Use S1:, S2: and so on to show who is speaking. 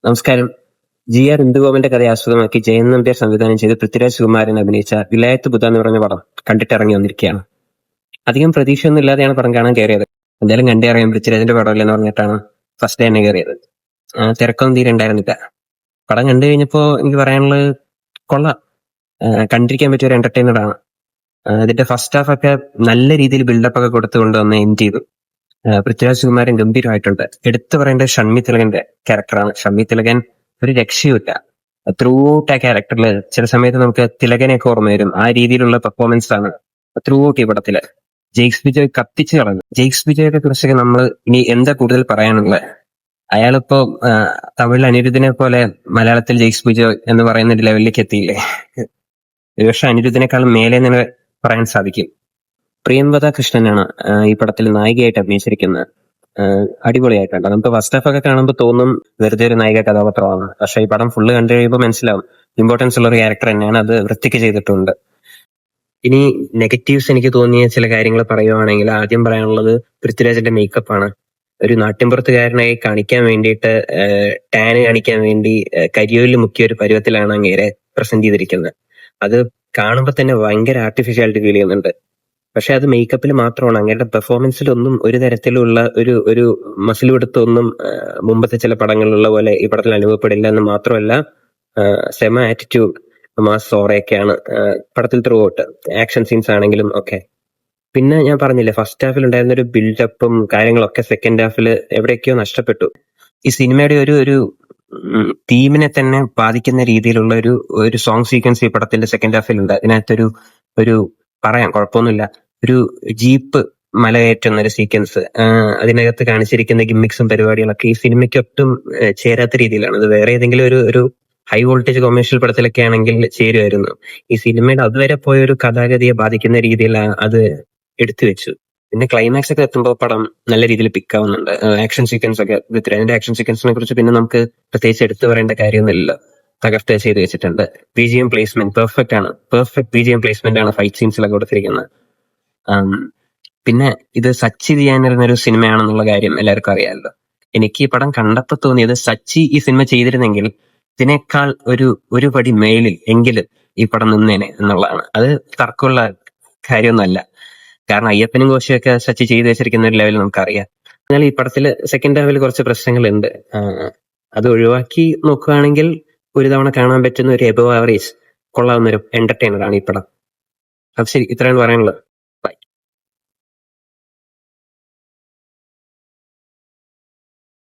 S1: നമസ്കാരം. ജി.ആർ. ഇന്ദുഗോപന്റെ കഥയെ ആസ്പദമാക്കി ജയൻ നമ്പ്യാർ സംവിധാനം ചെയ്ത് പൃഥ്വിരാജ് സുകുമാരൻ അഭിനയിച്ച വിലായത്ത് ബുദ്ധ എന്ന് പറഞ്ഞ പടം കണ്ടിട്ടിറങ്ങി വന്നിരിക്കുകയാണ്. അധികം പ്രതീക്ഷയൊന്നും ഇല്ലാതെയാണ് പടം കാണാൻ കയറിയത്. എന്തായാലും കണ്ടേ അറിയാം, പൃഥ്വിരാജിന്റെ പടമല്ലെന്ന് പറഞ്ഞിട്ടാണ് ഫസ്റ്റ് ഡേ തന്നെ കയറിയത്. തിരക്കൊന്നും തീരെ ഉണ്ടായിരുന്നില്ല. പടം കണ്ടു കഴിഞ്ഞപ്പോൾ എനിക്ക് പറയാനുള്ളത് കൊള്ളാം. കണ്ടിരിക്കാൻ പറ്റിയ ഒരു എന്റർടൈനർ ആണ്. ഇതിന്റെ ഫസ്റ്റ് ഹാഫ് ഒക്കെ നല്ല രീതിയിൽ ബിൽഡപ്പ് ഒക്കെ കൊടുത്തുകൊണ്ട് വന്ന് എൻഡ് ചെയ്തു. പൃഥ്വിരാജ് സുകുമാരൻ ഗംഭീരമായിട്ടുണ്ട്. എടുത്തു പറയേണ്ടത് ഷൺമി തിലകന്റെ ക്യാരക്ടറാണ്. ഷൺമി തിലകൻ ഒരു രക്ഷയുമില്ല. ത്രൂ ഔട്ട് ആ ക്യാരക്ടറിൽ ചില സമയത്ത് നമുക്ക് തിലകനെയൊക്കെ ഓർമ്മ വരും. ആ രീതിയിലുള്ള പെർഫോമൻസ് ആണ് ത്രൂ ഔട്ട് ഈ പടത്തില്. ജെയ്ക്സ് ബിജോയ് കത്തിച്ചു കളഞ്ഞു. ജെയ്ക്സ് ബിജോയെ കുറിച്ചൊക്കെ നമ്മൾ ഇനി എന്താ കൂടുതൽ പറയാനുള്ളത്? അയാളിപ്പോ തമിഴിൽ അനിരുദ്ധിനെ പോലെ മലയാളത്തിൽ ജെയ്ക്സ് ബിജോയ് എന്ന് പറയുന്ന ഒരു ലെവലിലേക്ക് എത്തിയില്ലേ. ഒരുപക്ഷെ അനിരുദ്ധിനേക്കാളും മേലെ എന്ന് പറയാൻ സാധിക്കും. പ്രിയംവദ കൃഷ്ണനാണ് ഈ പടത്തിൽ നായികയായിട്ട് അഭിനയിച്ചിരിക്കുന്നത്. അടിപൊളിയായിട്ടുണ്ട്. നമുക്ക് ഫസ്റ്റ് ഹാഫ് ഒക്കെ കാണുമ്പോൾ തോന്നും വെറുതെ ഒരു നായിക കഥാപാത്രമാണ്. പക്ഷെ ഈ പടം ഫുള്ള് കണ്ടു കഴിയുമ്പോൾ മനസ്സിലാവും ഇമ്പോർട്ടൻസ് ഉള്ള ഒരു ക്യാരക്ടർ തന്നെയാണ്. അത് വൃത്തിക്ക് ചെയ്തിട്ടുണ്ട്. ഇനി നെഗറ്റീവ്സ് എനിക്ക് തോന്നിയ ചില കാര്യങ്ങൾ പറയുവാണെങ്കിൽ ആദ്യം പറയാനുള്ളത് പൃഥ്വിരാജിന്റെ മേക്കപ്പ് ആണ്. ഒരു നാട്ടിൻപുറത്തുകാരനായി കാണിക്കാൻ വേണ്ടിയിട്ട് ടാന് കാണിക്കാൻ വേണ്ടി കരിയോലിൽ മുക്കിയ ഒരു പരുവത്തിലാണ് അങ്ങേരെ പ്രസന്റ് ചെയ്തിരിക്കുന്നത്. അത് കാണുമ്പോൾ തന്നെ ഭയങ്കര ആർട്ടിഫിഷ്യാലിറ്റി ഫീൽ ചെയ്യുന്നുണ്ട്. പക്ഷെ അത് മേക്കപ്പിൽ മാത്രമാണ്. അങ്ങയുടെ പെർഫോമൻസിലൊന്നും ഒരു തരത്തിലുള്ള ഒരു മസിൽ പിടുത്തമൊന്നും മുമ്പത്തെ ചില പടങ്ങളിലുള്ള പോലെ ഈ പടത്തിൽ അനുഭവപ്പെടില്ല എന്ന് മാത്രമല്ല, സെമ ആറ്റിറ്റ്യൂഡ്, മാസ് ഓറയൊക്കെയാണ് പടത്തിൽ ത്രൂ ഔട്ട്. ആക്ഷൻ സീൻസ് ആണെങ്കിലും ഒക്കെ. പിന്നെ ഞാൻ പറഞ്ഞില്ലേ, ഫസ്റ്റ് ഹാഫിൽ ഉണ്ടായിരുന്ന ഒരു ബിൽഡപ്പും കാര്യങ്ങളൊക്കെ സെക്കൻഡ് ഹാഫിൽ എവിടെയൊക്കെയോ നഷ്ടപ്പെട്ടു. ഈ സിനിമയുടെ ഒരു തീമിനെ തന്നെ ബാധിക്കുന്ന രീതിയിലുള്ള ഒരു സോങ് സീക്വൻസ് ഈ പടത്തിന്റെ സെക്കൻഡ് ഹാഫിൽ ഉണ്ട്. അതിനകത്തൊരു പറയാം, കുഴപ്പമൊന്നുമില്ല, ഒരു ജീപ്പ് മലകയറ്റുന്ന ഒരു സീക്വൻസ്, അതിനകത്ത് കാണിച്ചിരിക്കുന്ന ഗിമ്മിക്സും പരിപാടികളൊക്കെ ഈ സിനിമയ്ക്ക് ഒട്ടും ചേരാത്ത രീതിയിലാണ്. അത് വേറെ ഏതെങ്കിലും ഒരു ഹൈ വോൾട്ടേജ് കൊമേഴ്ഷ്യൽ പടത്തിലൊക്കെ ആണെങ്കിൽ ചേരുമായിരുന്നു. ഈ സിനിമയുടെ അതുവരെ പോയ ഒരു കഥാഗതിയെ ബാധിക്കുന്ന രീതിയിൽ അത് എടുത്തു വെച്ചു. പിന്നെ ക്ലൈമാക്സ് ഒക്കെ എത്തുമ്പോൾ പടം നല്ല രീതിയിൽ പിക്ക് ആവുന്നുണ്ട്. ആക്ഷൻ സീക്വൻസ് ഒക്കെ, പൃഥ്വിരാജിന്റെ ആക്ഷൻ സീക്വൻസിനെ കുറിച്ച് പിന്നെ നമുക്ക് പ്രത്യേകിച്ച് എടുത്തു പറയേണ്ട കാര്യമൊന്നുമില്ല. തകർത്ത് ചെയ്ത് വെച്ചിട്ടുണ്ട്. BGM പ്ലേസ്മെന്റ് പെർഫെക്റ്റ് ആണ്. പെർഫെക്റ്റ് BGM പ്ലേസ്മെന്റ് ആണ് ഫൈറ്റ് സീൻസിലൊക്കെ കൊടുത്തിരിക്കുന്നത്. പിന്നെ ഇത് സച്ചി ചെയ്യാനിരുന്നൊരു സിനിമയാണെന്നുള്ള കാര്യം എല്ലാവർക്കും അറിയാമല്ലോ. എനിക്ക് ഈ പടം കണ്ടപ്പോൾ തോന്നിയത് സച്ചി ഈ സിനിമ ചെയ്തിരുന്നെങ്കിൽ ഇതിനേക്കാൾ ഒരു പടി മേളിൽ എങ്കിലും ഈ പടം നിന്നേനെ എന്നുള്ളതാണ്. അത് തർക്കമുള്ള കാര്യമൊന്നുമല്ല. കാരണം അയ്യപ്പനും കോശിയൊക്കെ സച്ചി ചെയ്തു വെച്ചിരിക്കുന്ന ഒരു ലെവൽ നമുക്കറിയാം. എന്നാൽ ഈ പടത്തില് സെക്കൻഡ് ഹാഫിൽ കുറച്ച് പ്രശ്നങ്ങളുണ്ട്. അത് ഒഴിവാക്കി നോക്കുകയാണെങ്കിൽ ഒരു തവണ കാണാൻ പറ്റുന്ന ഒരു എബവ് ആവറേജ് കൊള്ളാവുന്ന ഒരു എന്റർടൈനർ ആണ് ഈ പടം. അത് ശരി, ഇത്രയാണ് പറയാനുള്ളത്.